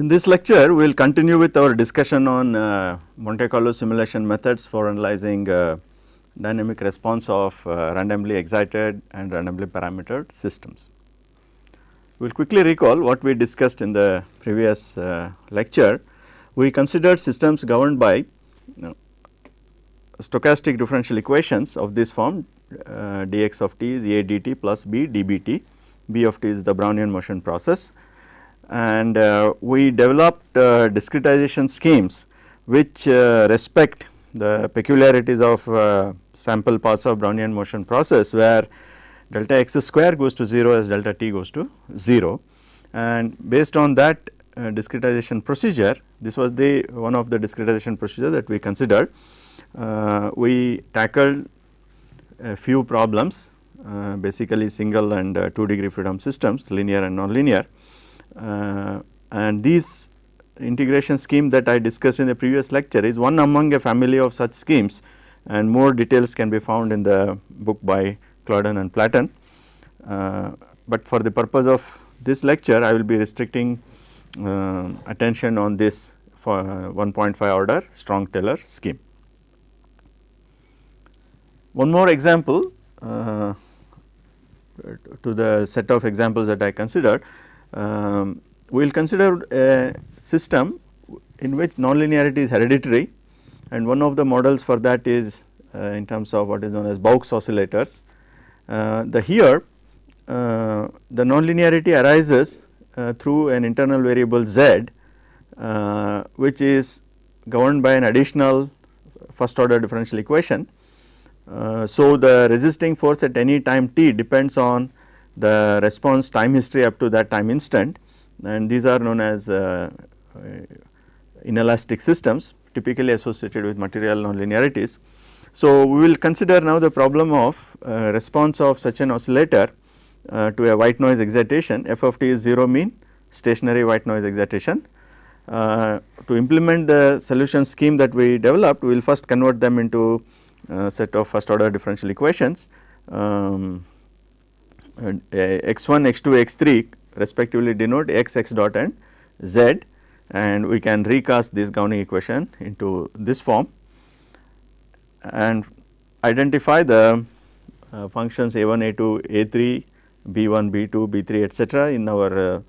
In this lecture, we will continue with our discussion on Monte Carlo simulation methods for analyzing dynamic response of randomly excited and randomly parametered systems. We will quickly recall what we discussed in the previous lecture. We considered systems governed by stochastic differential equations of this form, dx of t is a dt plus b dbt, b of t is the Brownian motion process, and we developed discretization schemes which respect the peculiarities of sample parts of Brownian motion process, where delta x square goes to 0 as delta t goes to 0, and based on that discretization procedure, this was the one of the discretization procedure that we considered. We tackled a few problems, basically single and 2 degree freedom systems, linear and nonlinear, and these integration scheme that I discussed in the previous lecture is one among a family of such schemes, and more details can be found in the book by Claudon and Platon. But for the purpose of this lecture, I will be restricting attention on this for 1.5 order Strong-Taylor scheme. One more example to the set of examples that I considered. We will consider a system in which nonlinearity is hereditary, and one of the models for that is in terms of what is known as Baux oscillators. Here the nonlinearity arises through an internal variable z, which is governed by an additional first order differential equation. So, the resisting force at any time t depends on the response time history up to that time instant, and these are known as inelastic systems typically associated with material nonlinearities. So, we will consider now the problem of response of such an oscillator to a white noise excitation. F of t is 0 mean stationary white noise excitation. To implement the solution scheme that we developed, we will first convert them into set of first order differential equations, x1, x2, x3 respectively denote x, x dot and z, and we can recast this Gowning equation into this form and identify the functions a1, a2, a3, b1, b2, b3 etcetera in our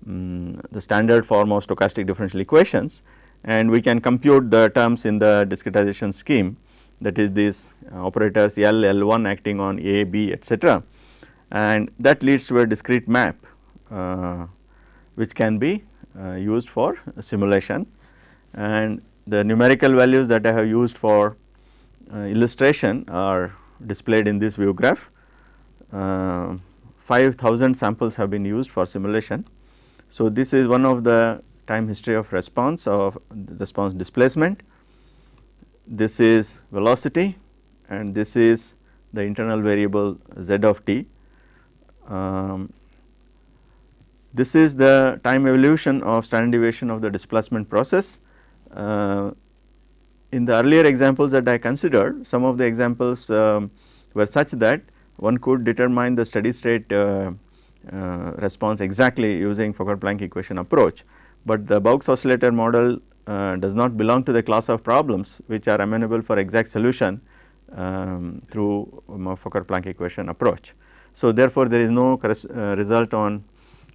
the standard form of stochastic differential equations, and we can compute the terms in the discretization scheme, that is these operators L, L1 acting on A, B etcetera, and that leads to a discrete map which can be used for simulation, and the numerical values that I have used for illustration are displayed in this view graph. 5,000 samples have been used for simulation. So, this is one of the time history of response displacement. This is velocity, and this is the internal variable z of t. This is the time evolution of standard deviation of the displacement process. In the earlier examples that I considered, some of the examples were such that one could determine the steady state response exactly using Fokker-Planck equation approach, but the Baux oscillator model does not belong to the class of problems which are amenable for exact solution through Fokker-Planck equation approach. So, therefore, there is no result on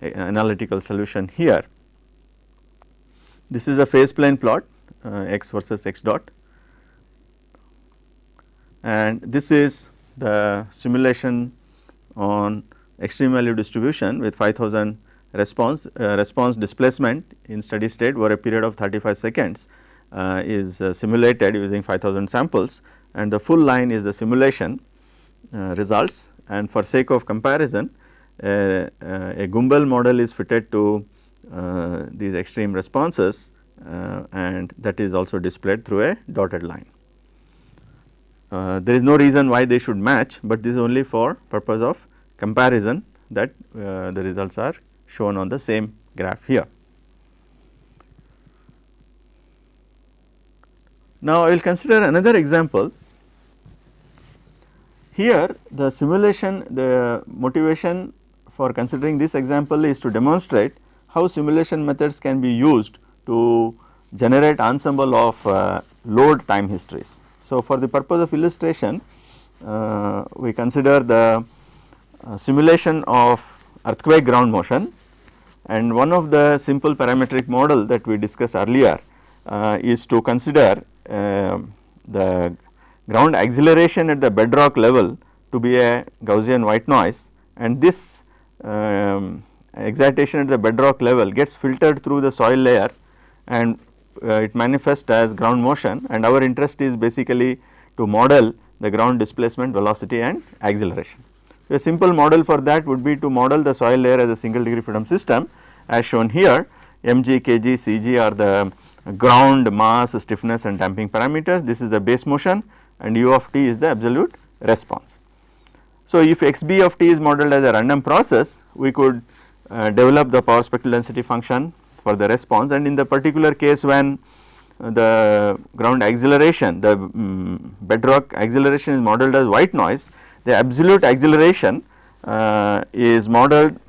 analytical solution here. This is a phase plane plot x versus x dot, and this is the simulation on extreme value distribution with 5,000 response displacement in steady state over a period of 35 seconds is simulated using 5,000 samples, and the full line is the simulation results, and for sake of comparison a Gumbel model is fitted to these extreme responses, and that is also displayed through a dotted line. There is no reason why they should match, but this is only for purpose of comparison that the results are shown on the same graph here. Now, I will consider another example. Here the simulation, the motivation for considering this example is to demonstrate how simulation methods can be used to generate ensemble of load time histories. So, for the purpose of illustration, we consider the simulation of earthquake ground motion, and one of the simple parametric model that we discussed earlier is to consider the ground acceleration at the bedrock level to be a Gaussian white noise, and this excitation at the bedrock level gets filtered through the soil layer and it manifests as ground motion, and our interest is basically to model the ground displacement, velocity and acceleration. So, a simple model for that would be to model the soil layer as a single degree freedom system as shown here. Mg, Kg, Cg are the ground mass, stiffness and damping parameters. This is the base motion and u of t is the absolute response. So, if xb of t is modeled as a random process, we could develop the power spectral density function for the response, and in the particular case when the ground acceleration, the bedrock acceleration is modeled as white noise, the absolute acceleration is modeled,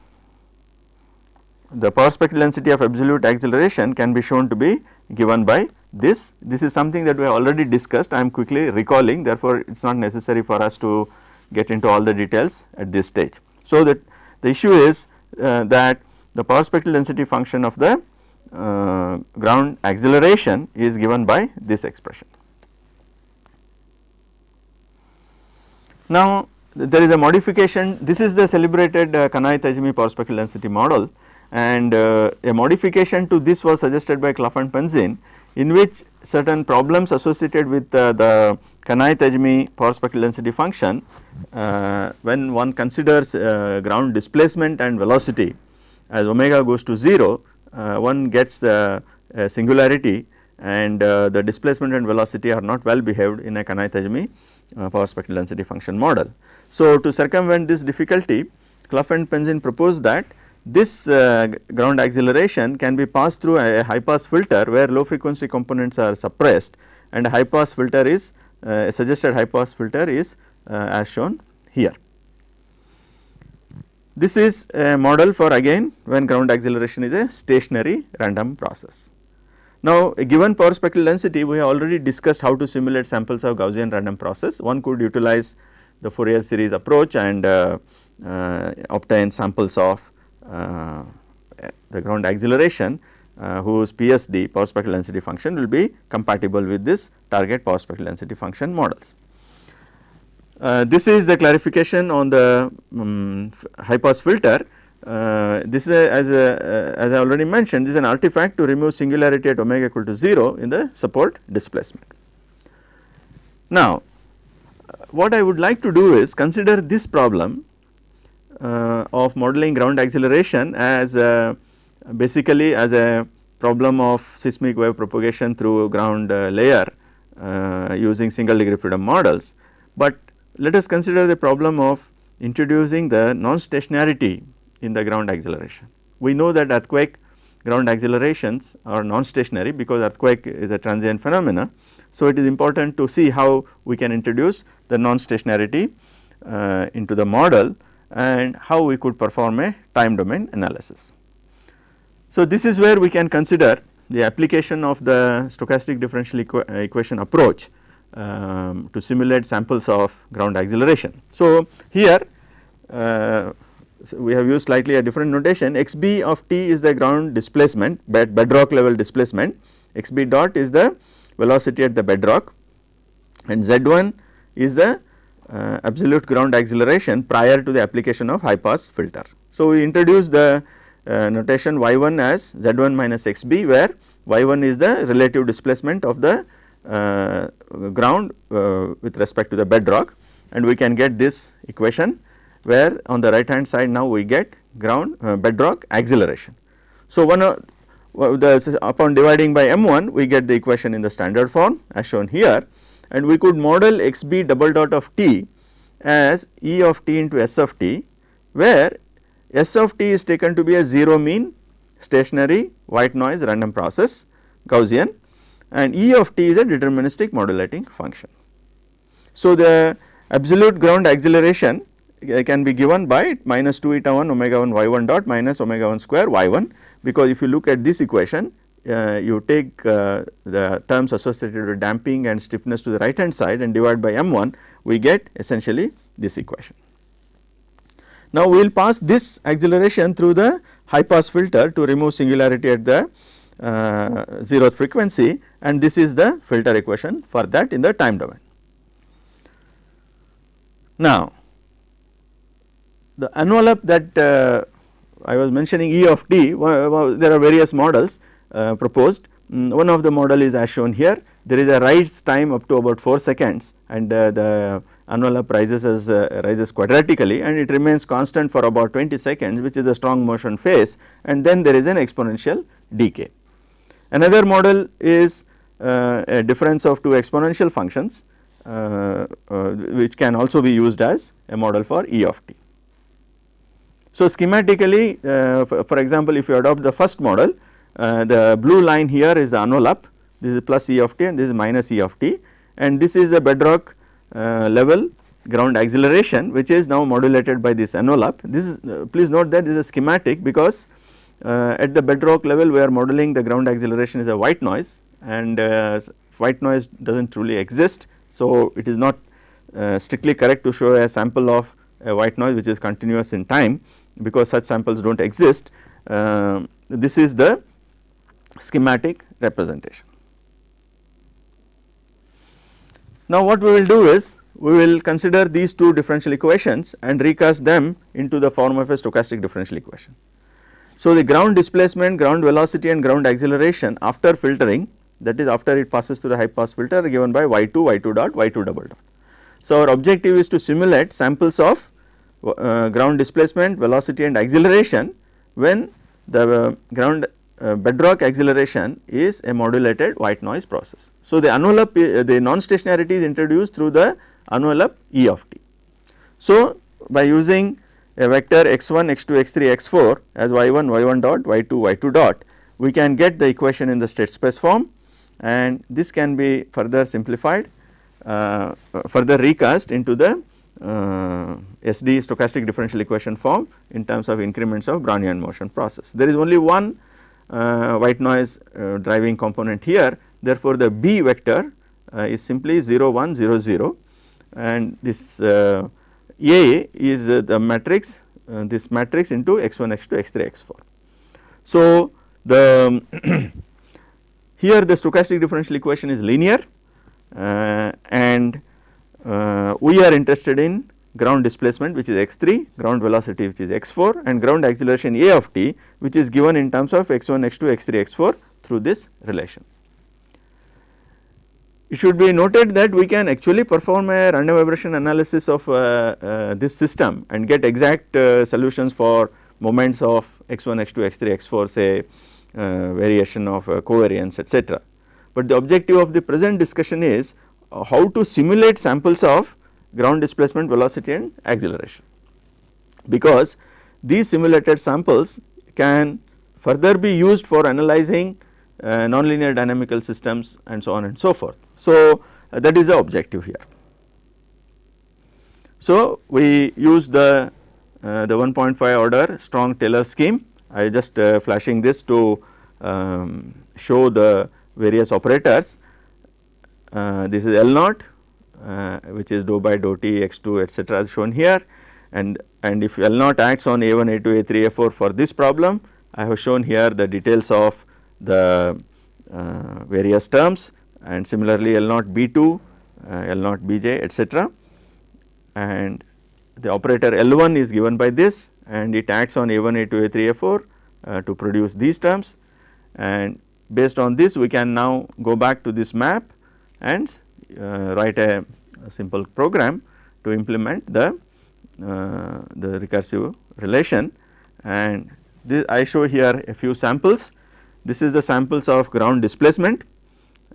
the power spectral density of absolute acceleration can be shown to be given by this. This is something that we have already discussed, I am quickly recalling, therefore, it is not necessary for us to get into all the details at this stage. So, that the issue is that the power spectral density function of the ground acceleration is given by this expression. Now, there is a modification, this is the celebrated Kanai-Tajimi power spectral density model, and a modification to this was suggested by Clough and Penzin, in which certain problems associated with the Kanai-Tajimi power spectral density function, when one considers ground displacement and velocity as omega goes to 0, one gets the singularity, and the displacement and velocity are not well behaved in a Kanai-Tajimi power spectral density function model. So, to circumvent this difficulty, Clough and Penzin proposed that this ground acceleration can be passed through a high pass filter where low frequency components are suppressed, and a high pass filter is a suggested high pass filter is as shown here. This is a model for again when ground acceleration is a stationary random process. Now, a given power spectral density, we have already discussed how to simulate samples of Gaussian random process. One could utilize the Fourier series approach and obtain samples of the ground acceleration whose PSD, power spectral density function, will be compatible with this target power spectral density function models. This is the clarification on the high pass filter. This is as I already mentioned, this is an artifact to remove singularity at omega equal to 0 in the support displacement. Now, what I would like to do is consider this problem of modeling ground acceleration as basically as a problem of seismic wave propagation through ground layer using single degree freedom models. But let us consider the problem of introducing the non-stationarity in the ground acceleration. We know that earthquake ground accelerations are non-stationary because earthquake is a transient phenomena. So, it is important to see how we can introduce the non-stationarity into the model and how we could perform a time domain analysis. So, this is where we can consider the application of the stochastic differential equation approach to simulate samples of ground acceleration. So, here we have used slightly a different notation. Xb of t is the ground displacement, bedrock level displacement, xb dot is the velocity at the bedrock, and z1 is the absolute ground acceleration prior to the application of high pass filter. So, we introduce the notation y1 as z1 minus xb, where y1 is the relative displacement of the ground with respect to the bedrock, and we can get this equation where on the right hand side now we get ground bedrock acceleration. So, upon dividing by m1 we get the equation in the standard form as shown here, and we could model xb double dot of t as E of t into S of t, where S of t is taken to be a 0 mean stationary white noise random process Gaussian, and E of t is a deterministic modulating function. So, the absolute ground acceleration can be given by minus 2 eta 1 omega 1 y 1 dot minus omega 1 square y 1, because if you look at this equation, you take the terms associated with damping and stiffness to the right hand side and divide by m1, we get essentially this equation. Now, we will pass this acceleration through the high pass filter to remove singularity at the 0th frequency, and this is the filter equation for that in the time domain. Now, the envelope that I was mentioning E of t, there are various models proposed. One of the model is as shown here. There is a rise time up to about 4 seconds, and the envelope rises quadratically, and it remains constant for about 20 seconds, which is a strong motion phase, and then there is an exponential decay. Another model is a difference of two exponential functions, which can also be used as a model for E of t. So, schematically, for example, if you adopt the first model, the blue line here is the envelope, this is plus E of t and this is minus E of t, and this is the bedrock level ground acceleration, which is now modulated by this envelope. This is please note that this is a schematic, because at the bedrock level we are modeling the ground acceleration is a white noise, and white noise does not truly exist. So, it is not strictly correct to show a sample of a white noise which is continuous in time, because such samples do not exist. This is the schematic representation. Now, what we will do is we will consider these two differential equations and recast them into the form of a stochastic differential equation. So, the ground displacement, ground velocity and ground acceleration after filtering, that is after it passes through the high pass filter, are given by y2, y2 dot, y2 double dot. So, our objective is to simulate samples of ground displacement, velocity and acceleration when the ground bedrock acceleration is a modulated white noise process. So, the envelope, the non-stationarity is introduced through the envelope E of t. So, by using a vector x1, x2, x3, x4 as y1, y1 dot, y2, y2 dot, we can get the equation in the state space form, and this can be further simplified, further recast into the SD stochastic differential equation form in terms of increments of Brownian motion process. There is only one white noise driving component here, therefore, the B vector is simply 0 1 0 0, and this A is the matrix, this matrix into x1, x2, x3, x4. So, the here the stochastic differential equation is linear, and we are interested in ground displacement, which is x3, ground velocity, which is x4, and ground acceleration A of t, which is given in terms of x1, x2, x3, x4 through this relation. It should be noted that we can actually perform a random vibration analysis of this system and get exact solutions for moments of x1, x2, x3, x4, say variation of covariance, etc. But the objective of the present discussion is how to simulate samples of ground displacement, velocity and acceleration, because these simulated samples can further be used for analyzing nonlinear dynamical systems and so on and so forth. So, that is the objective here. So, we use the 1.5 order strong Taylor scheme. I just flashing this to show the various operators. This is L naught, which is dou by dou t x2 etc. as shown here, and if L naught acts on A1, A2, A3, A4 for this problem, I have shown here the details of the various terms, and similarly L naught B2, L naught Bj etc. and the operator L1 is given by this, and it acts on A1, A2, A3, A4 to produce these terms, and based on this we can now go back to this map and write a simple program to implement the recursive relation, and this I show here a few samples. This is the samples of ground displacement,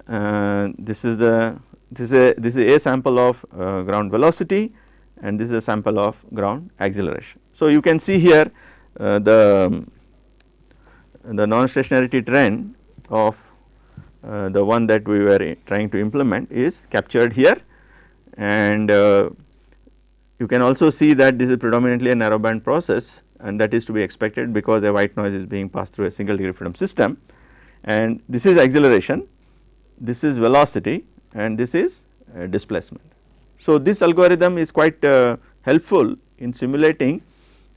this is a sample of ground velocity, and this is a sample of ground acceleration. So, you can see here the non-stationarity trend of the one that we were trying to implement is captured here, and you can also see that this is predominantly a narrowband process, and that is to be expected because a white noise is being passed through a single degree freedom system, and this is acceleration, this is velocity, and this is displacement. So, this algorithm is quite helpful in simulating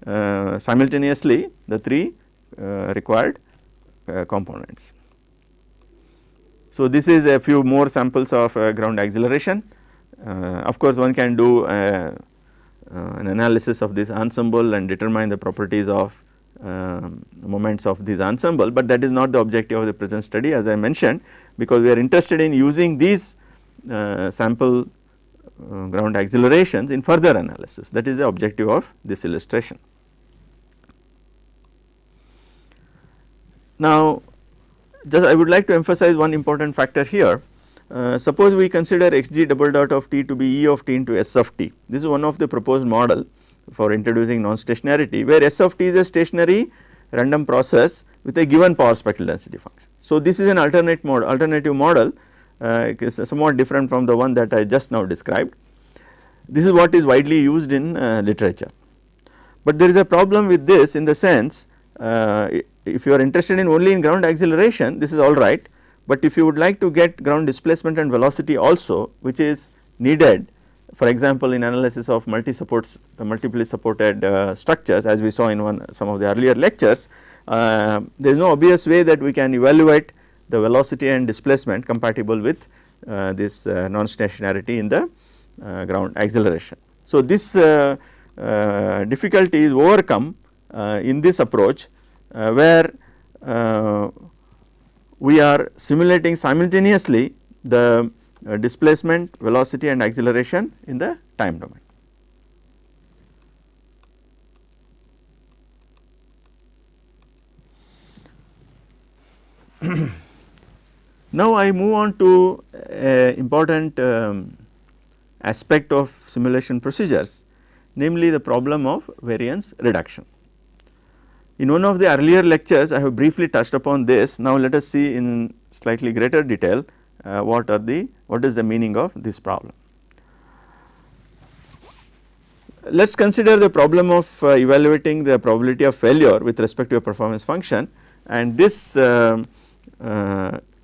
simultaneously the three required components. So, this is a few more samples of ground acceleration. Of course, one can do an analysis of this ensemble and determine the properties of moments of this ensemble, but that is not the objective of the present study, as I mentioned, because we are interested in using these sample ground accelerations in further analysis. That is the objective of this illustration. Now, just I would like to emphasize one important factor here. Suppose we consider xg double dot of t to be E of t into S of t. This is one of the proposed model for introducing non-stationarity, where S of t is a stationary random process with a given power spectral density function. So, this is an alternative model, it is somewhat different from the one that I just now described. This is what is widely used in literature, but there is a problem with this in the sense, if you are interested in only in ground acceleration, this is all right, but if you would like to get ground displacement and velocity also, which is needed, for example, in analysis of multiply supported structures, as we saw in some of the earlier lectures, there is no obvious way that we can evaluate the velocity and displacement compatible with this non-stationarity in the ground acceleration. So, this difficulty is overcome in this approach, where we are simulating simultaneously the displacement, velocity and acceleration in the time domain. Now, I move on to an important aspect of simulation procedures, namely the problem of variance reduction. In one of the earlier lectures, I have briefly touched upon this. Now, let us see in slightly greater detail what is the meaning of this problem. Let us consider the problem of evaluating the probability of failure with respect to a performance function, and this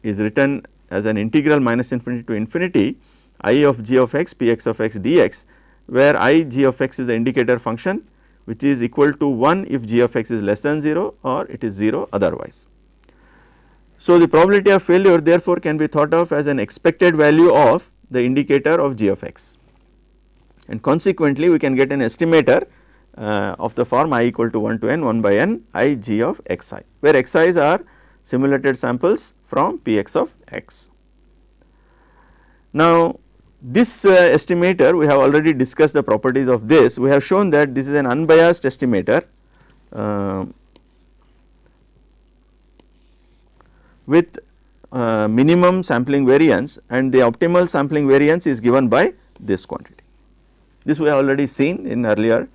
is written as an integral minus infinity to infinity I of g of x p x of x dx, where I g of x is the indicator function, which is equal to 1 if g of x is less than 0 or it is 0 otherwise. So, the probability of failure therefore can be thought of as an expected value of the indicator of g of x, and consequently we can get an estimator of the form I equal to 1 to n 1 by n I g of x I, where x i's are simulated samples from p x of x. Now, this estimator, we have already discussed the properties of this. We have shown that this is an unbiased estimator with minimum sampling variance, and the optimal sampling variance is given by this quantity. This we have already seen in earlier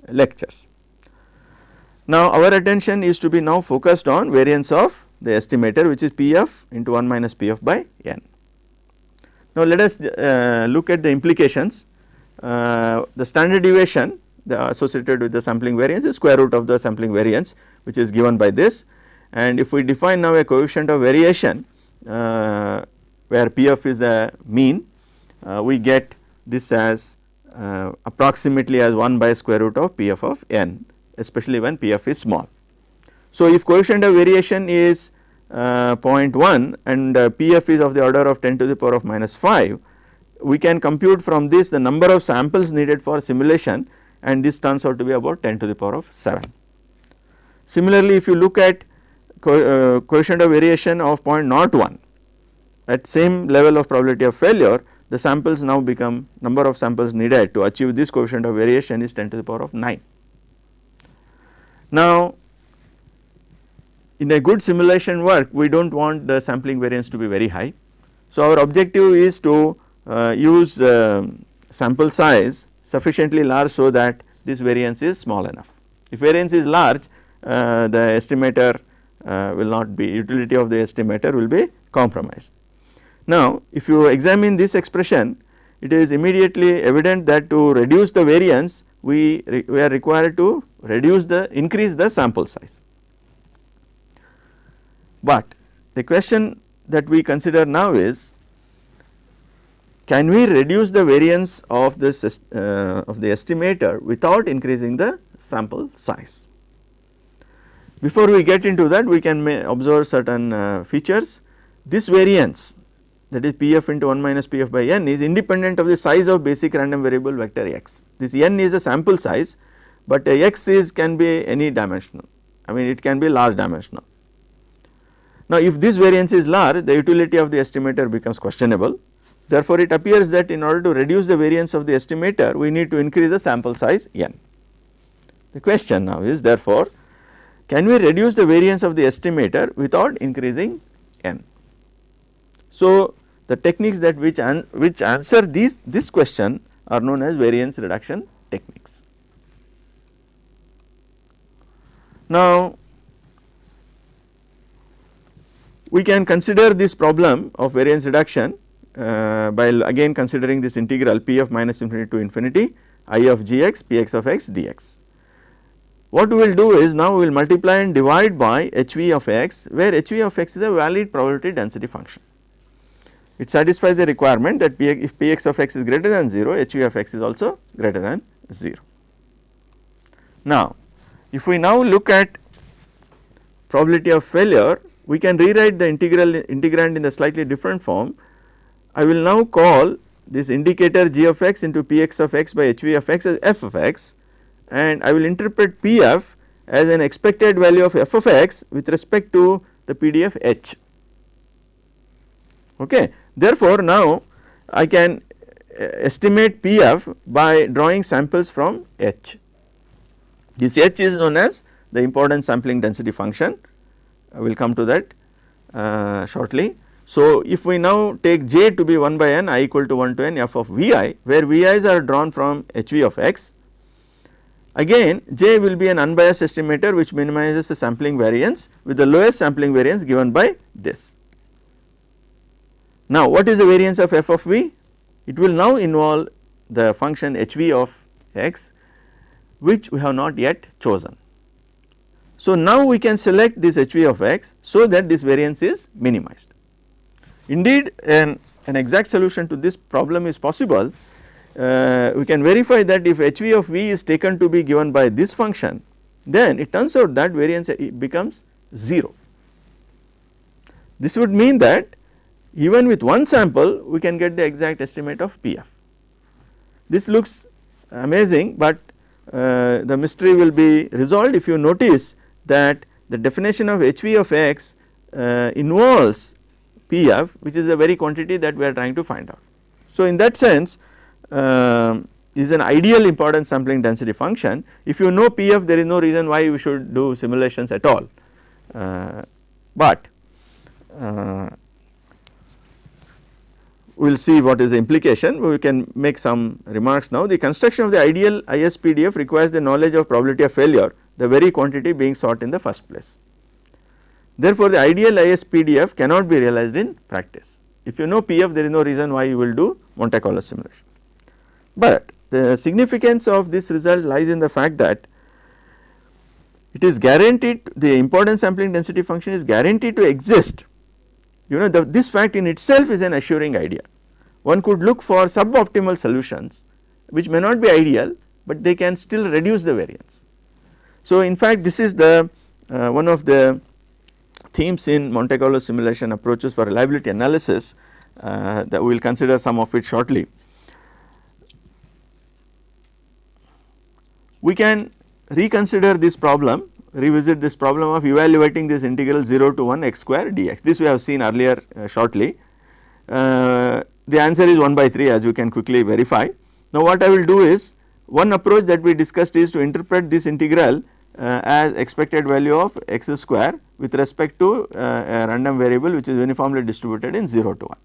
lectures. Now, our attention is to be now focused on variance of the estimator, which is p f into 1 minus p f by n. Now, let us look at the implications. The standard deviation associated with the sampling variance is square root of the sampling variance, which is given by this, and if we define now a coefficient of variation where p f is a mean, we get this as approximately as 1 by square root of p f of n, especially when p f is small. So, if coefficient of variation is 0.1 and p f is of the order of 10 to the power of minus 5, we can compute from this the number of samples needed for simulation, and this turns out to be about 10 to the power of 7. Similarly, if you look at coefficient of variation of 0.01, at same level of probability of failure, the samples now become, number of samples needed to achieve this coefficient of variation is 10 to the power of 9. Now, in a good simulation work, we do not want the sampling variance to be very high. So, our objective is to use sample size sufficiently large so that this variance is small enough. If variance is large, the estimator will not be, utility of the estimator will be compromised. Now, if you examine this expression, it is immediately evident that to reduce the variance we are required to increase the sample size. But the question that we consider now is, can we reduce the variance of this of the estimator without increasing the sample size? Before we get into that, we can observe certain features. This variance, that is Pf into 1 minus Pf by n, is independent of the size of basic random variable vector x. This n is a sample size, but x can be any dimensional, I mean it can be large dimensional. Now if this variance is large, the utility of the estimator becomes questionable. Therefore it appears that in order to reduce the variance of the estimator, we need to increase the sample size n. The question now is, therefore, can we reduce the variance of the estimator without increasing n? So the techniques that which answer this question are known as variance reduction techniques. Now we can consider this problem of variance reduction by again considering this integral p of minus infinity to infinity I of gx px of x dx. What we will do is, now we will multiply and divide by hv of x, where hv of x is a valid probability density function. It satisfies the requirement that if px of x is greater than 0, hv of x is also greater than 0. Now if we now look at probability of failure, we can rewrite the integrand in the slightly different form. I will now call this indicator g of x into px of x by hv of x as f of x, and I will interpret pf as an expected value of f of x with respect to the PDF h. Okay. Therefore, now I can estimate pf by drawing samples from h. This h is known as the importance sampling density function. I will come to that shortly. So if we now take j to be 1 by n, I equal to 1 to n f of vi, where vi's are drawn from hv of x, again j will be an unbiased estimator which minimizes the sampling variance with the lowest sampling variance given by this. Now what is the variance of f of v? It will now involve the function hv of x, which we have not yet chosen. So now we can select this hv of x so that this variance is minimized. Indeed, an exact solution to this problem is possible. We can verify that if hv of v is taken to be given by this function, then it turns out that variance becomes 0. This would mean that even with one sample we can get the exact estimate of pf. This looks amazing, but the mystery will be resolved if you notice that the definition of hv of x involves pf, which is the very quantity that we are trying to find out. So in that sense, is an ideal importance sampling density function. If you know pf, there is no reason why you should do simulations at all, but we will see what is the implication. We can make some remarks now. The construction of the ideal ISPDF requires the knowledge of probability of failure, the very quantity being sought in the first place. Therefore, the ideal ISPDF cannot be realized in practice. If you know PF, there is no reason why you will do Monte Carlo simulation. But the significance of this result lies in the fact that it is guaranteed, the importance sampling density function is guaranteed to exist. You know, this fact in itself is an assuring idea. One could look for suboptimal solutions which may not be ideal, but they can still reduce the variance. So in fact, this is the one of the themes in Monte Carlo simulation approaches for reliability analysis, that we will consider some of it shortly. We can reconsider this problem, revisit this problem of evaluating this integral 0 to 1 x square dx. This we have seen earlier shortly. The answer is 1 by 3, as you can quickly verify. Now what I will do is, one approach that we discussed is to interpret this integral as expected value of x square with respect to a random variable which is uniformly distributed in 0 to 1.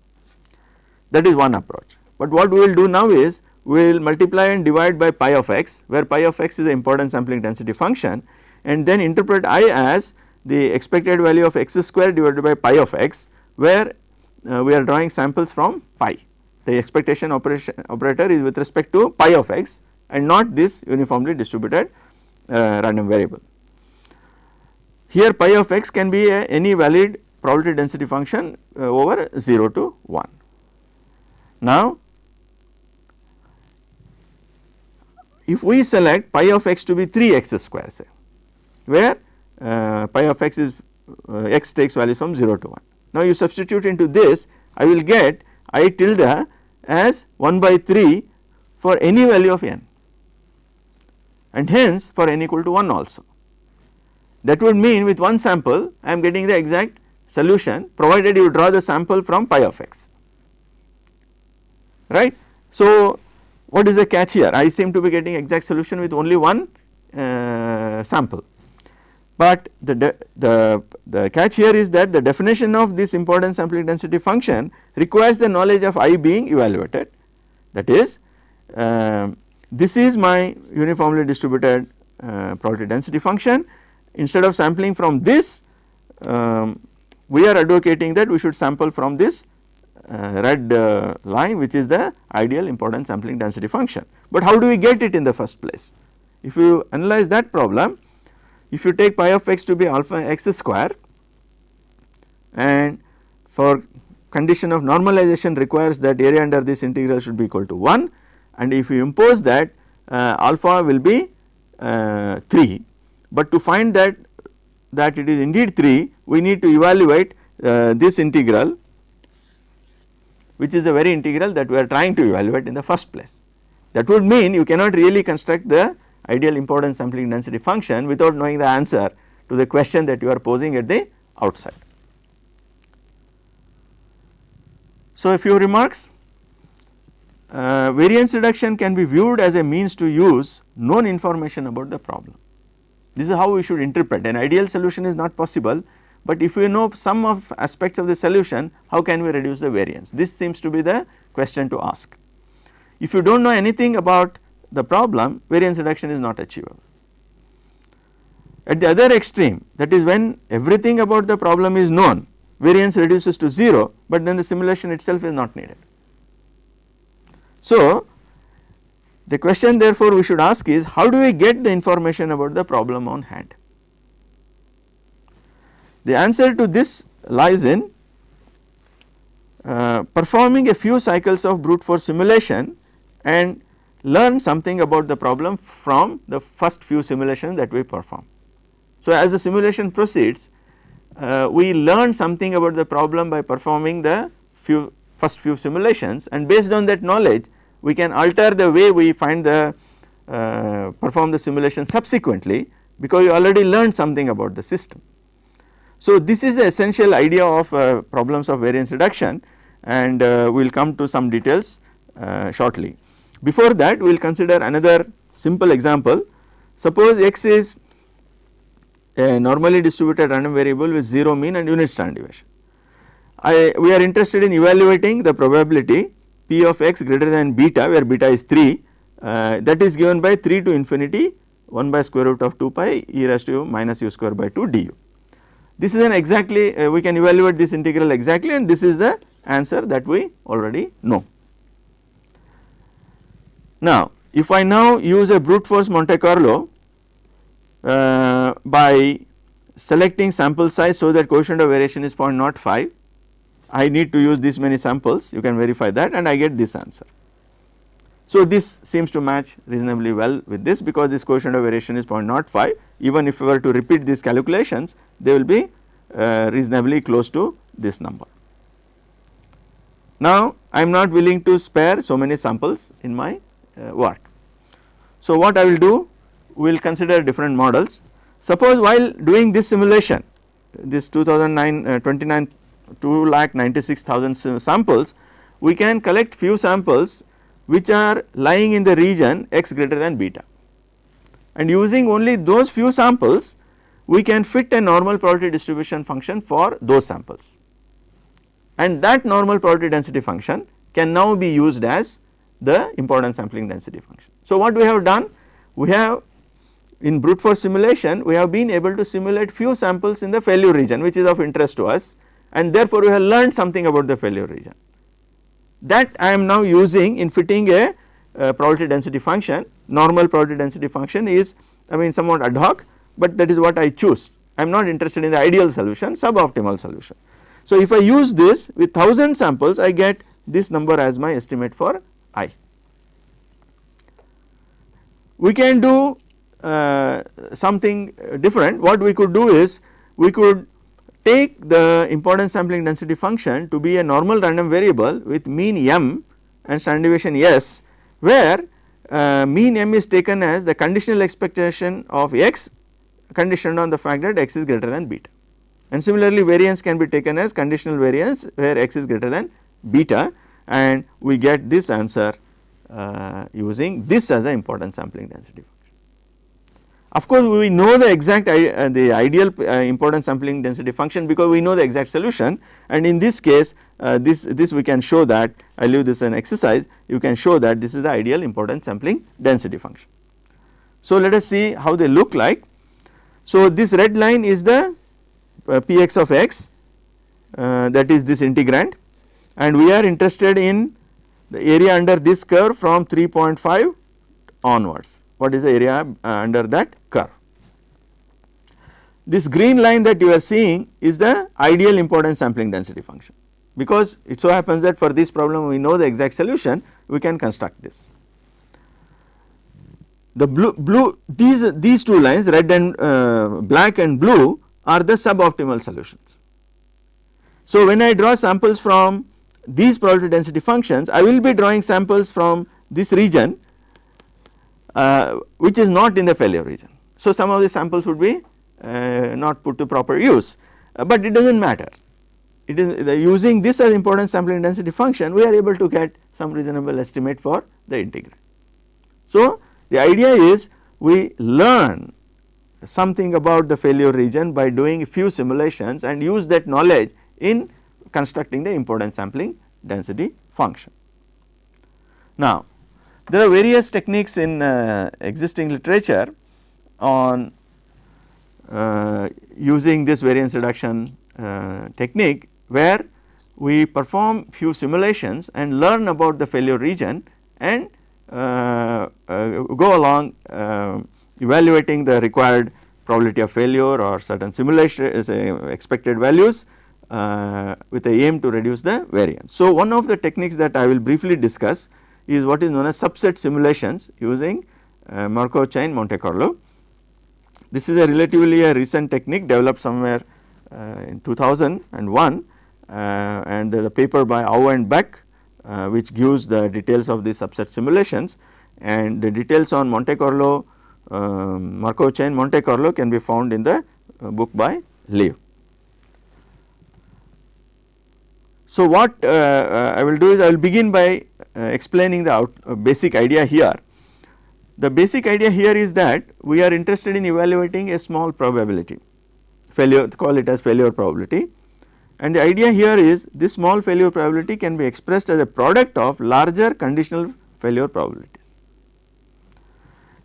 That is one approach. But what we will do now is, we will multiply and divide by pi of x, where pi of x is the importance sampling density function, and then interpret I as the expected value of x square divided by pi of x, where we are drawing samples from pi. the expectation operator is with respect to pi of x and not this uniformly distributed random variable. Here pi of x can be any valid probability density function over 0 to 1. Now, if we select pi of x to be 3 x square say, where pi of x is x takes values from 0 to 1. Now, you substitute into this, I will get I tilde as 1 by 3 for any value of n, and hence for n equal to 1 also. That would mean with one sample I am getting the exact solution, provided you draw the sample from pi of x, right. So, what is the catch here? I seem to be getting exact solution with only one sample, but the catch here is that the definition of this importance sampling density function requires the knowledge of I being evaluated. That is, this is my uniformly distributed probability density function. Instead of sampling from this, we are advocating that we should sample from this red line, which is the ideal importance sampling density function. But how do we get it in the first place? If you analyze that problem, if you take pi of x to be alpha x square, and for condition of normalization requires that area under this integral should be equal to 1, and if you impose that alpha will be 3, but to find that it is indeed 3, we need to evaluate this integral, which is the very integral that we are trying to evaluate in the first place. That would mean you cannot really construct the ideal importance sampling density function without knowing the answer to the question that you are posing at the outside. So, a few remarks. Variance reduction can be viewed as a means to use known information about the problem. This is how we should interpret. An ideal solution is not possible, but if we know some of aspects of the solution, how can we reduce the variance? This seems to be the question to ask. If you do not know anything about the problem, variance reduction is not achievable. At the other extreme, that is when everything about the problem is known, variance reduces to 0, but then the simulation itself is not needed. So, the question therefore we should ask is, how do we get the information about the problem on hand? The answer to this lies in performing a few cycles of brute force simulation and learn something about the problem from the first few simulations that we perform. So, as the simulation proceeds, we learn something about the problem by performing the first few simulations, and based on that knowledge we can alter the way we find the perform the simulation subsequently, because you already learned something about the system. So, this is the essential idea of problems of variance reduction, and we will come to some details shortly. Before that, we will consider another simple example. Suppose x is a normally distributed random variable with 0 mean and unit standard deviation. We are interested in evaluating the probability p of x greater than beta, where beta is 3, that is given by 3 to infinity 1 by square root of 2 pi e raised to minus u square by 2 du. This is an exactly we can evaluate this integral exactly, and this is the answer that we already know. Now, if I now use a brute force Monte Carlo by selecting sample size so that coefficient of variation is 0.05, I need to use this many samples, you can verify that, and I get this answer. So, this seems to match reasonably well with this, because this coefficient of variation is 0.05. Even if we were to repeat these calculations, they will be reasonably close to this number. Now, I am not willing to spare so many samples in my work. So, what I will do, we will consider different models. Suppose while doing this simulation, this 2,96,000 samples, we can collect few samples which are lying in the region x greater than beta, and using only those few samples we can fit a normal probability distribution function for those samples, and that normal probability density function can now be used as the importance sampling density function. So, what we have done, we have in brute force simulation we have been able to simulate few samples in the failure region, which is of interest to us, and therefore we have learned something about the failure region. that I am now using in fitting a probability density function. Normal probability density function is, I mean, somewhat ad hoc, but that is what I choose. I am not interested in the ideal solution, suboptimal solution. So, if I use this with 1000 samples, I get this number as my estimate for I. We can do something different. What we could do is, we could take the importance sampling density function to be a normal random variable with mean m and standard deviation s, where mean m is taken as the conditional expectation of x conditioned on the fact that x is greater than beta. And similarly, variance can be taken as conditional variance where x is greater than beta, and we get this answer using this as the importance sampling density function. Of course, we know the exact the ideal importance sampling density function, because we know the exact solution, and in this case this we can show that, I leave this an exercise, you can show that this is the ideal importance sampling density function. So, let us see how they look like. So, this red line is the Px of x, that is this integrand, and we are interested in the area under this curve from 3.5 onwards. What is the area under that curve? This green line that you are seeing is the ideal importance sampling density function, because it so happens that for this problem we know the exact solution, we can construct this. The blue these two lines, red and black and blue, are the suboptimal solutions. So, when I draw samples from these probability density functions, I will be drawing samples from this region which is not in the failure region. So, some of the samples would be not put to proper use, but it does not matter. It is using this as importance sampling density function, we are able to get some reasonable estimate for the integrand. So, the idea is we learn something about the failure region by doing a few simulations and use that knowledge in constructing the importance sampling density function. Now, there are various techniques in existing literature on using this variance reduction technique, where we perform few simulations and learn about the failure region and go along evaluating the required probability of failure or certain simulation expected values with the aim to reduce the variance. So, one of the techniques that I will briefly discuss is what is known as subset simulations using Markov chain Monte Carlo. This is a relatively recent technique developed somewhere in 2001, and there is a paper by Au and Beck which gives the details of the subset simulations, and the details on Monte Carlo Markov chain Monte Carlo can be found in the book by Lev. So, what I will do is I will begin by explaining the basic idea here. The basic idea here is that we are interested in evaluating a small probability, failure, call it as failure probability, and the idea here is this small failure probability can be expressed as a product of larger conditional failure probabilities.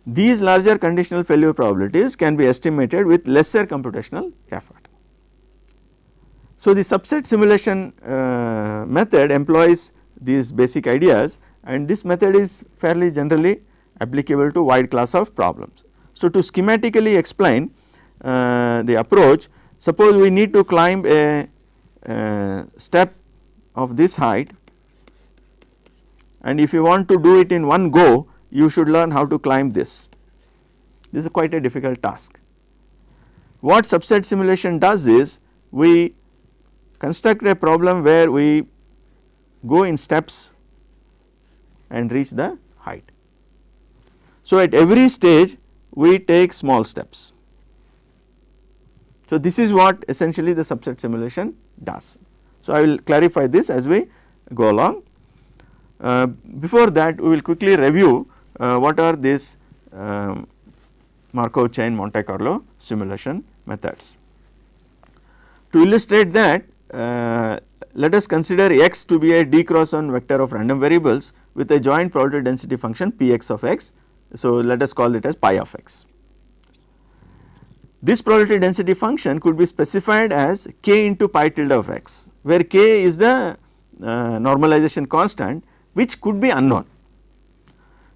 These larger conditional failure probabilities can be estimated with lesser computational effort. So, the subset simulation method employs these basic ideas, and this method is fairly generally applicable to wide class of problems. So, to schematically explain the approach, suppose we need to climb a step of this height, and if you want to do it in one go, you should learn how to climb this. This is quite a difficult task. What subset simulation does is, we construct a problem where we go in steps and reach the height. So, at every stage we take small steps. So, this is what essentially the subset simulation does. So, I will clarify this as we go along. Before that, we will quickly review what are these Markov chain Monte Carlo simulation methods. To illustrate that, let us consider x to be a d cross 1 vector of random variables with a joint probability density function Px of x. So, let us call it as pi of x. This probability density function could be specified as k into pi tilde of x, where k is the normalization constant which could be unknown.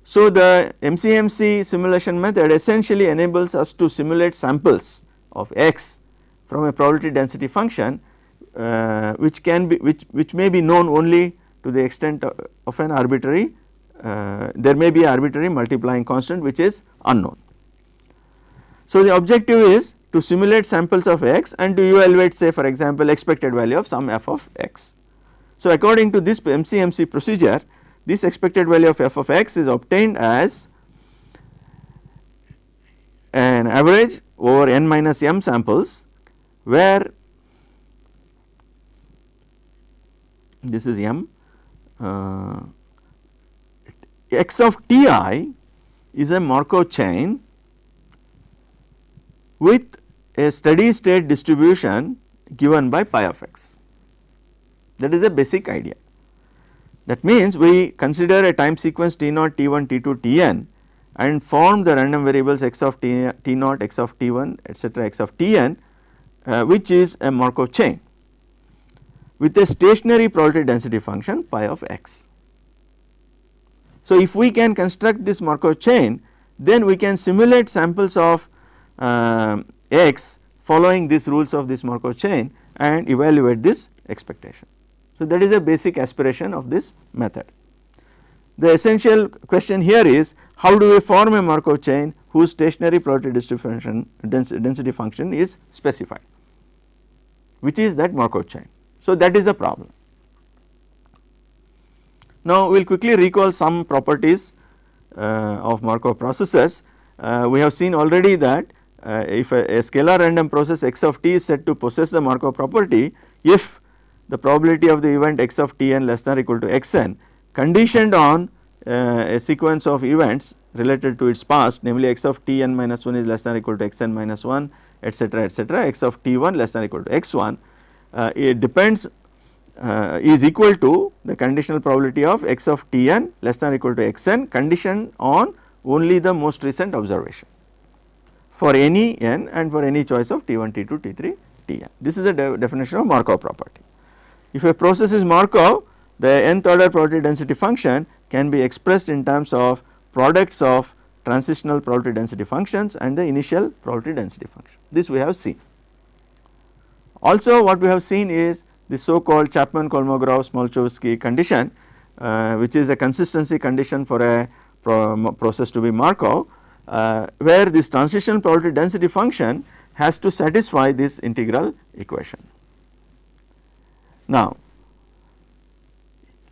So, the MCMC simulation method essentially enables us to simulate samples of x from a probability density function which can be which may be known only to the extent of an arbitrary there may be an arbitrary multiplying constant which is unknown. So, the objective is to simulate samples of x and to evaluate, say for example, expected value of some f of x. So, according to this MCMC procedure, this expected value of f of x is obtained as an average over n minus m samples, where this is m, x of t I is a Markov chain with a steady state distribution given by pi of x. That is a basic idea. That means, we consider a time sequence t naught, t1, t2, tn and form the random variables x of t naught, x of t1 etcetera x of tn which is a Markov chain with a stationary probability density function pi of x. So, if we can construct this Markov chain, then we can simulate samples of x following these rules of this Markov chain and evaluate this expectation. So, that is a basic aspiration of this method. The essential question here is, how do we form a Markov chain whose stationary probability distribution density function is specified, which is that Markov chain. So, that is a problem. Now, we will quickly recall some properties of Markov processes. We have seen already that if a scalar random process x of t is said to possess the Markov property if the probability of the event x of t n less than or equal to x n conditioned on a sequence of events related to its past, namely x of t n minus 1 is less than or equal to x n minus 1 etcetera etcetera, x of t 1 less than or equal to x 1, it depends is equal to the conditional probability of x of t n less than or equal to x n conditioned on only the most recent observation for any n and for any choice of t 1, t 2, t 3, t n. This is the definition of Markov property. If a process is Markov, the nth order probability density function can be expressed in terms of products of transitional probability density functions and the initial probability density function. This we have seen. Also, what we have seen is the so called Chapman-Kolmogorov-Smolchovsky condition, which is a consistency condition for a process to be Markov, where this transitional probability density function has to satisfy this integral equation. Now,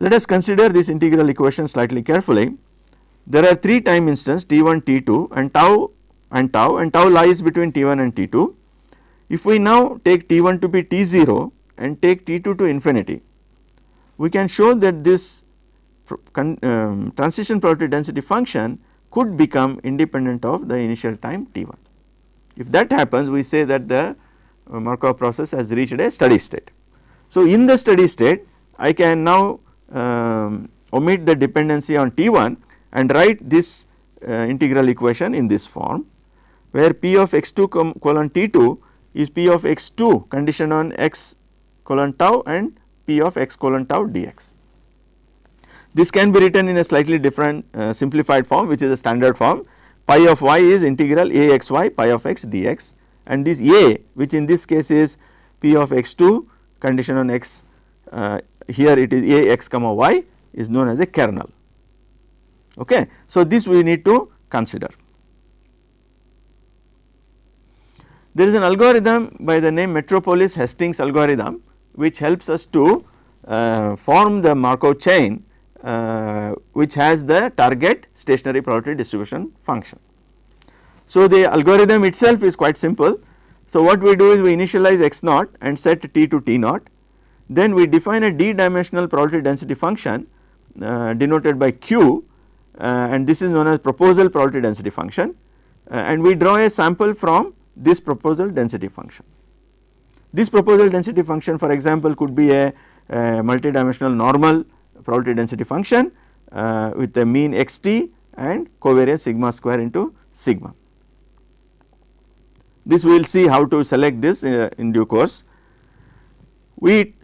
let us consider this integral equation slightly carefully. There are 3 time instants t1, t2 and tau lies between t1 and t2. If we now take t1 to be t0 and take t2 to infinity, we can show that this transition probability density function could become independent of the initial time t1. If that happens, we say that the Markov process has reached a steady state. So, in the steady state, I can now omit the dependency on t1 and write this integral equation in this form, where p of x2 colon t2 is p of x2 conditioned on x colon tau and p of x colon tau dx. This can be written in a slightly different simplified form, which is a standard form. Pi of y is integral a x y pi of x dx, and this a, which in this case is p of x2 conditioned on x, here it is a x comma y, is known as a kernel. Okay. So, this we need to consider. There is an algorithm by the name Metropolis-Hastings algorithm, which helps us to form the Markov chain which has the target stationary probability distribution function. So, the algorithm itself is quite simple. So, what we do is we initialize x naught and set t to t naught, then we define a d dimensional probability density function denoted by q, and this is known as proposal probability density function, and we draw a sample from this proposal density function. This proposal density function, for example, could be a multidimensional normal probability density function with a mean xt and covariance sigma square into sigma. This we will see how to select this in due course. we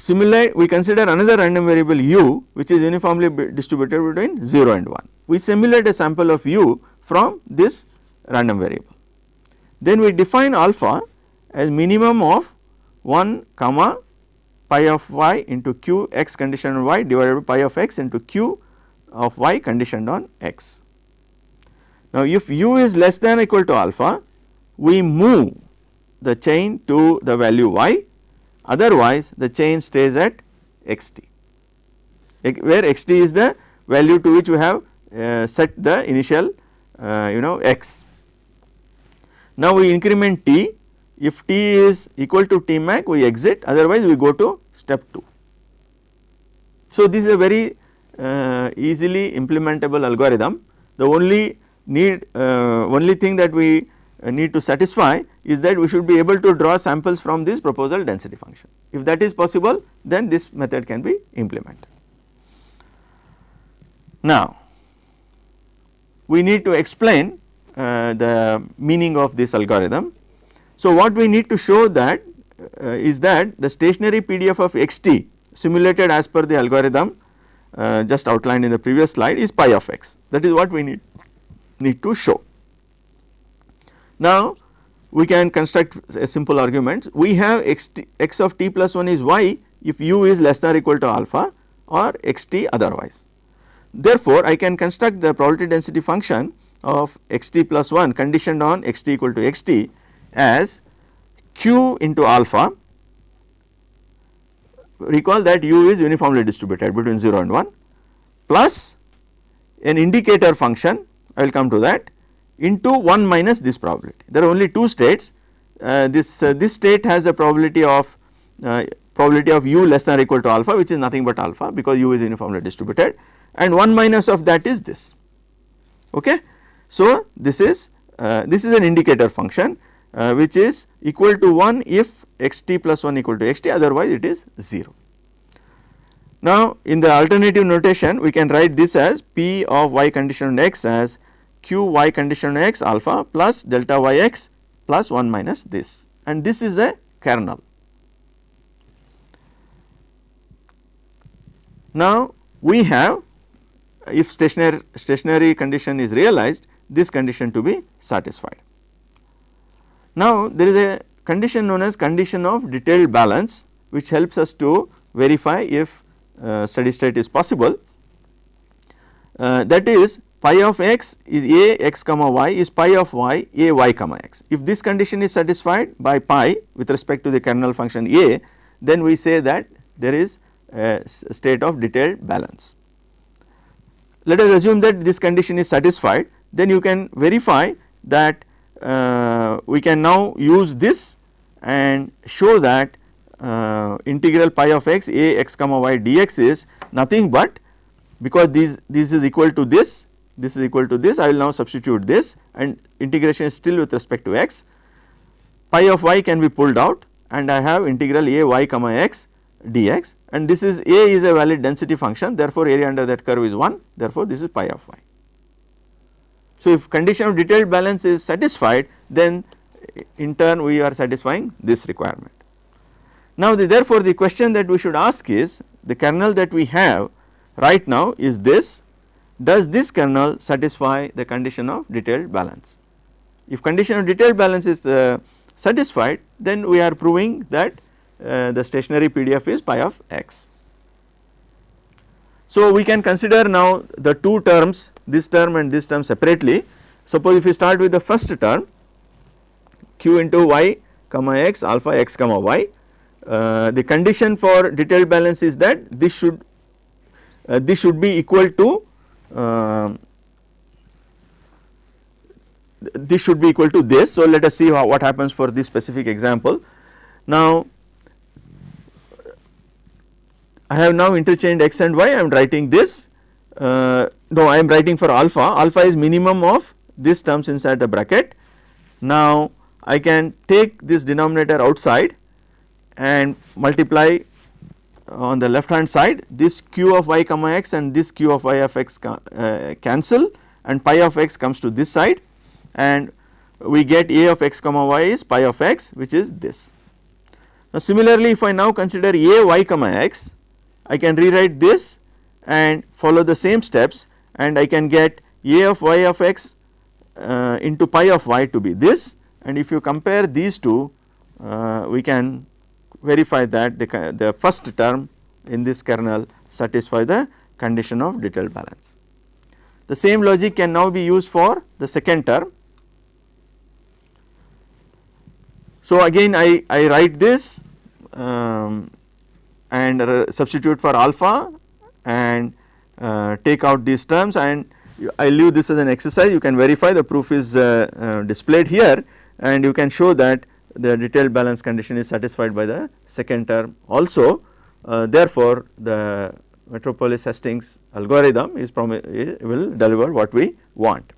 consider another random variable u which is uniformly distributed between 0 and 1. We simulate a sample of u from this random variable. Then we define alpha as minimum of 1 comma pi of y into q x conditioned on y divided by pi of x into q of y conditioned on x. Now, if u is less than or equal to alpha, we move the chain to the value y, otherwise the chain stays at xt, where xt is the value to which we have set the initial x. Now, we increment t. If t is equal to t max, we exit, otherwise we go to step 2. So, this is a very easily implementable algorithm. The only thing that we need to satisfy is that we should be able to draw samples from this proposal density function. If that is possible, then this method can be implemented. Now, we need to explain the meaning of this algorithm. So, what we need to show that is that the stationary PDF of xt simulated as per the algorithm just outlined in the previous slide is pi of x. That is what we need to show. Now, we can construct a simple argument. We have x of t plus 1 is y if u is less than or equal to alpha or xt otherwise. Therefore, I can construct the probability density function of xt plus 1 conditioned on xt equal to xt as q into alpha. Recall that u is uniformly distributed between 0 and 1 plus an indicator function, I will come to that, into 1 minus this probability. There are only 2 states. This state has a probability of u less than or equal to alpha, which is nothing but alpha because u is uniformly distributed, and 1 minus of that is this. Okay. So, this is an indicator function which is equal to 1 if xt plus 1 equal to xt, otherwise it is 0. Now, in the alternative notation we can write this as p of y conditioned on x as q y conditioned on x alpha plus delta y x plus 1 minus this, and this is the kernel. Now, we have, if stationary condition is realized, this condition to be satisfied. Now, there is a condition known as condition of detailed balance, which helps us to verify if steady state is possible. That is, pi of x is a x comma y is pi of y a y comma x. If this condition is satisfied by pi with respect to the kernel function a, then we say that there is a state of detailed balance. Let us assume that this condition is satisfied, then you can verify that we can now use this and show that integral pi of x a x comma y dx is nothing but, because this is equal to this is equal to this, I will now substitute this and integration is still with respect to x, pi of y can be pulled out and I have integral a y comma x dx, and this is a is a valid density function, therefore area under that curve is 1, therefore this is pi of y. So, if condition of detailed balance is satisfied, then in turn we are satisfying this requirement. Now, therefore, the question that we should ask is, the kernel that we have right now is this, does this kernel satisfy the condition of detailed balance? If condition of detailed balance is satisfied, then we are proving that the stationary PDF is pi of x. So, we can consider now the 2 terms, this term and this term separately. Suppose if we start with the first term, q into y comma x alpha x comma y, the condition for detailed balance is that this should be equal to this. So, let us see what happens for this specific example. Now, I have now interchanged x and y, I am writing this, no, I am writing for alpha, alpha is minimum of this terms inside the bracket. Now, I can take this denominator outside and multiply on the left hand side, this q of y comma x and this q of y of x cancel, and pi of x comes to this side, and we get a of x comma y is pi of x, which is this. Now, similarly, if I now consider a y comma x, I can rewrite this and follow the same steps, and I can get a of y of x into pi of y to be this, and if you compare these two, we can verify that the first term in this kernel satisfy the condition of detailed balance. The same logic can now be used for the second term. So, again I write this and substitute for alpha and take out these terms, and I leave this as an exercise. You can verify, the proof is displayed here, and you can show that the detailed balance condition is satisfied by the second term also. Therefore, the Metropolis-Hastings algorithm will deliver what we want.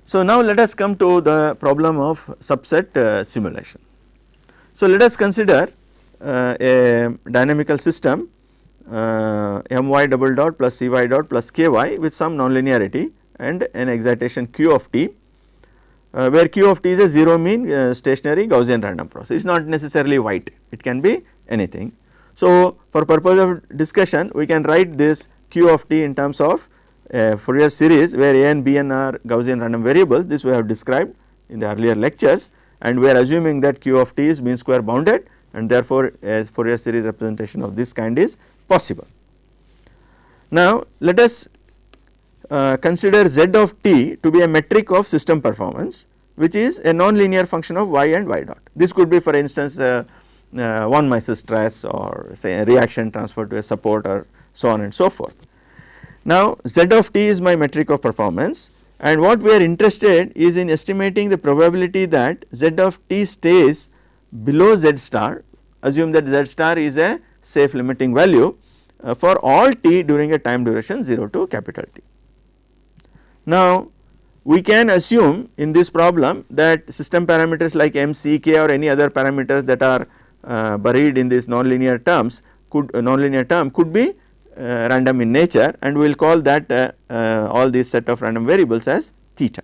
So, now let us come to the problem of subset simulation. So, let us consider a dynamical system my double dot plus cy dot plus ky with some nonlinearity and an excitation q of t, where q of t is a 0 mean stationary Gaussian random process. It is not necessarily white, it can be anything. So, for purpose of discussion, we can write this q of t in terms of Fourier series where a and b n are Gaussian random variables. This we have described in the earlier lectures, and we are assuming that q of t is mean square bounded, and therefore, a Fourier series representation of this kind is possible. Now, let us consider z of t to be a metric of system performance, which is a non-linear function of y and y dot. This could be, for instance, von Mises stress, or say a reaction transferred to a support, or so on and so forth. Now, z of t is my metric of performance, and what we are interested is in estimating the probability that z of t stays below z star. Assume that z star is a safe limiting value for all t during a time duration 0 to capital T. Now, we can assume in this problem that system parameters like m, c, k, or any other parameters that are buried in these nonlinear terms could be random in nature, and we will call that all these set of random variables as theta.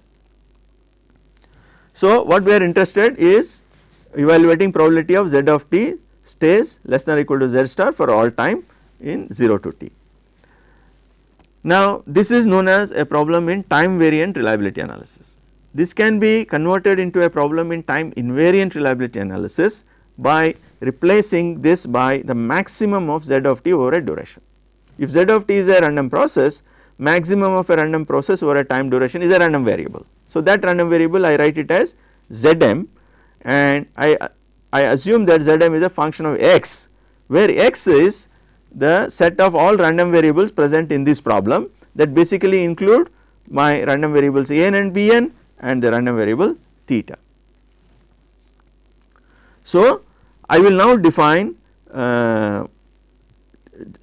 So, what we are interested is evaluating probability of z of t stays less than or equal to z star for all time in 0 to t. Now, this is known as a problem in time variant reliability analysis. This can be converted into a problem in time invariant reliability analysis by replacing this by the maximum of z of t over a duration. If z of t is a random process, maximum of a random process over a time duration is a random variable. So, that random variable I write it as Zm, and I assume that Zm is a function of x, where x is the set of all random variables present in this problem that basically include my random variables an and bn and the random variable theta. So, I will now define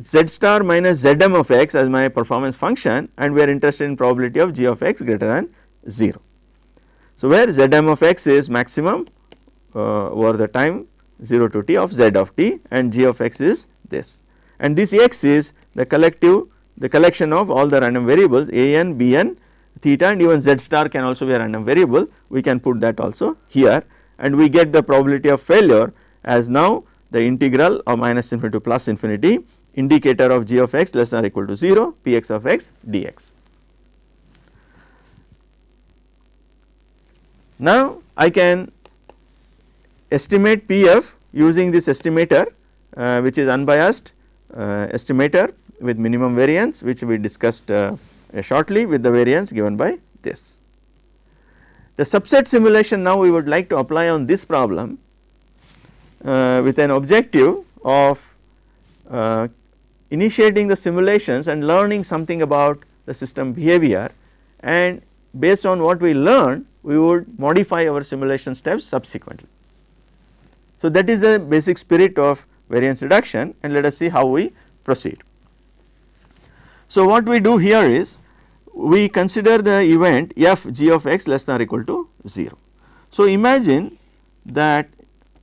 z star minus Zm of x as my performance function, and we are interested in probability of g of x greater than 0. So, where Zm of x is maximum over the time 0 to t of z of t, and g of x is this, and this x is the collection of all the random variables a n, b n, theta, and even z star can also be a random variable. We can put that also here, and we get the probability of failure as now the integral of minus infinity to plus infinity, indicator of g of x less than or equal to 0, p x of x dx. Now, I can estimate p f using this estimator which is unbiased estimator with minimum variance, which we discussed shortly, with the variance given by this. The subset simulation now we would like to apply on this problem with an objective of initiating the simulations and learning something about the system behavior, and based on what we learn we would modify our simulation steps subsequently. So, that is the basic spirit of variance reduction, and let us see how we proceed. So, what we do here is we consider the event f g of x less than or equal to 0. So, imagine that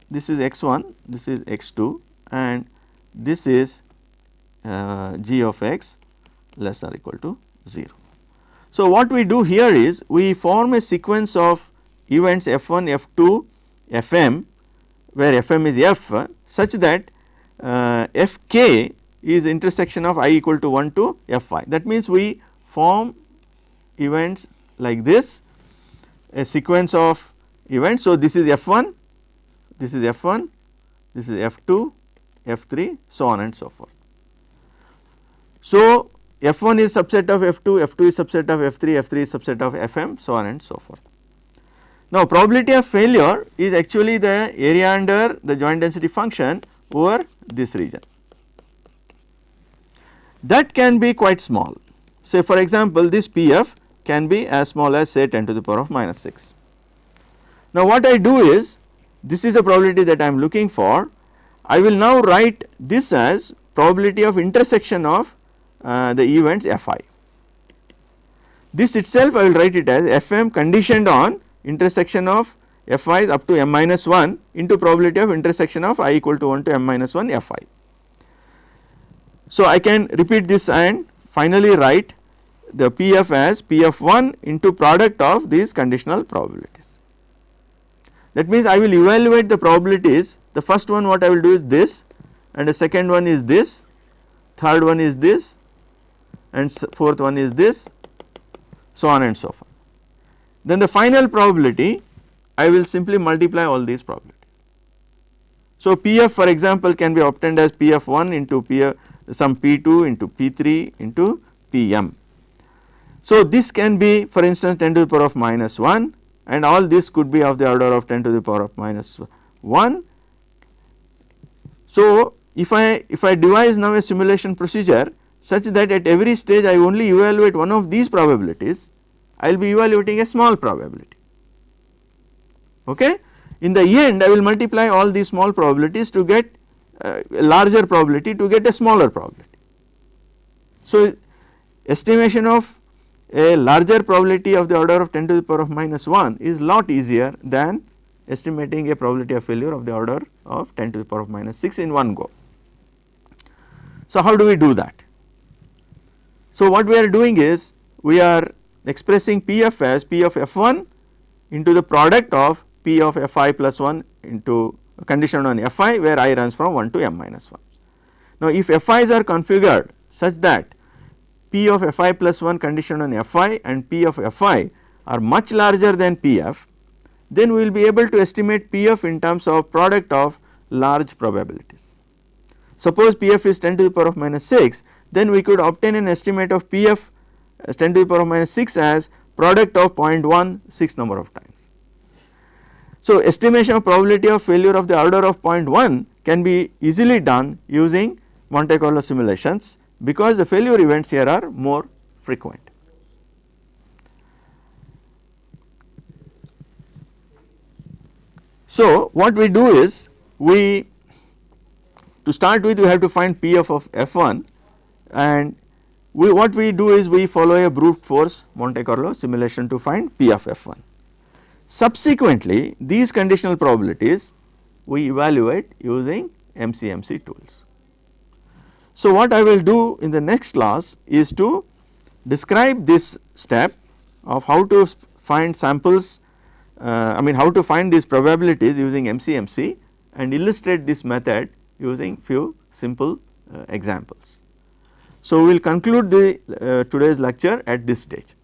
this is x1, this is x2, and this is g of x less than or equal to 0. So, what we do here is we form a sequence of events f1, f2, fm where Fm is F such that Fk is intersection of I equal to 1 to Fi. That means we form events like this, a sequence of events. So, this is F1, this is F1, this is F2, F3, so on and so forth. So, F1 is subset of F2, F2 is subset of F3, F3 is subset of Fm, so on and so forth. Now, probability of failure is actually the area under the joint density function over this region. That can be quite small. Say for example, this Pf can be as small as say 10 to the power of minus 6. Now, what I do is, this is a probability that I am looking for. I will now write this as probability of intersection of the events Fi. This itself I will write it as Fm conditioned on intersection of Fi's up to m minus 1 into probability of intersection of I equal to 1 to m minus 1 Fi. So, I can repeat this and finally write the Pf as Pf1 into product of these conditional probabilities. That means, I will evaluate the probabilities. The first one what I will do is this, and the second one is this, third one is this, and fourth one is this, so on and so forth. Then the final probability I will simply multiply all these probabilities. So, Pf for example can be obtained as Pf1 into Pf some P2 into P3 into Pm. So, this can be for instance 10 to the power of minus 1, and all this could be of the order of 10 to the power of minus 1. So, if I devise now a simulation procedure such that at every stage I only evaluate one of these probabilities, I will be evaluating a small probability. Okay. In the end I will multiply all these small probabilities to get a larger probability to get a smaller probability. So, estimation of a larger probability of the order of 10 to the power of minus 1 is lot easier than estimating a probability of failure of the order of 10 to the power of minus 6 in one go. So, how do we do that? So, what we are doing is we are expressing Pf as P of F1 into the product of P of Fi plus 1 into condition on Fi where I runs from 1 to m minus 1. Now, if Fi's are configured such that P of Fi plus 1 condition on Fi and P of Fi are much larger than Pf, then we will be able to estimate Pf in terms of product of large probabilities. Suppose Pf is 10 to the power of minus 6, then we could obtain an estimate of Pf as 10 to the power of minus 6 as product of 0.1 6 number of times. So, estimation of probability of failure of the order of 0.1 can be easily done using Monte Carlo simulations, because the failure events here are more frequent. So, what we do is to start with we have to find Pf of F1, and what we do is we follow a brute force Monte Carlo simulation to find P of F1. Subsequently, these conditional probabilities we evaluate using MCMC tools. So, what I will do in the next class is to describe this step of how to find samples, how to find these probabilities using MCMC and illustrate this method using few simple examples. So, we will conclude the today's lecture at this stage.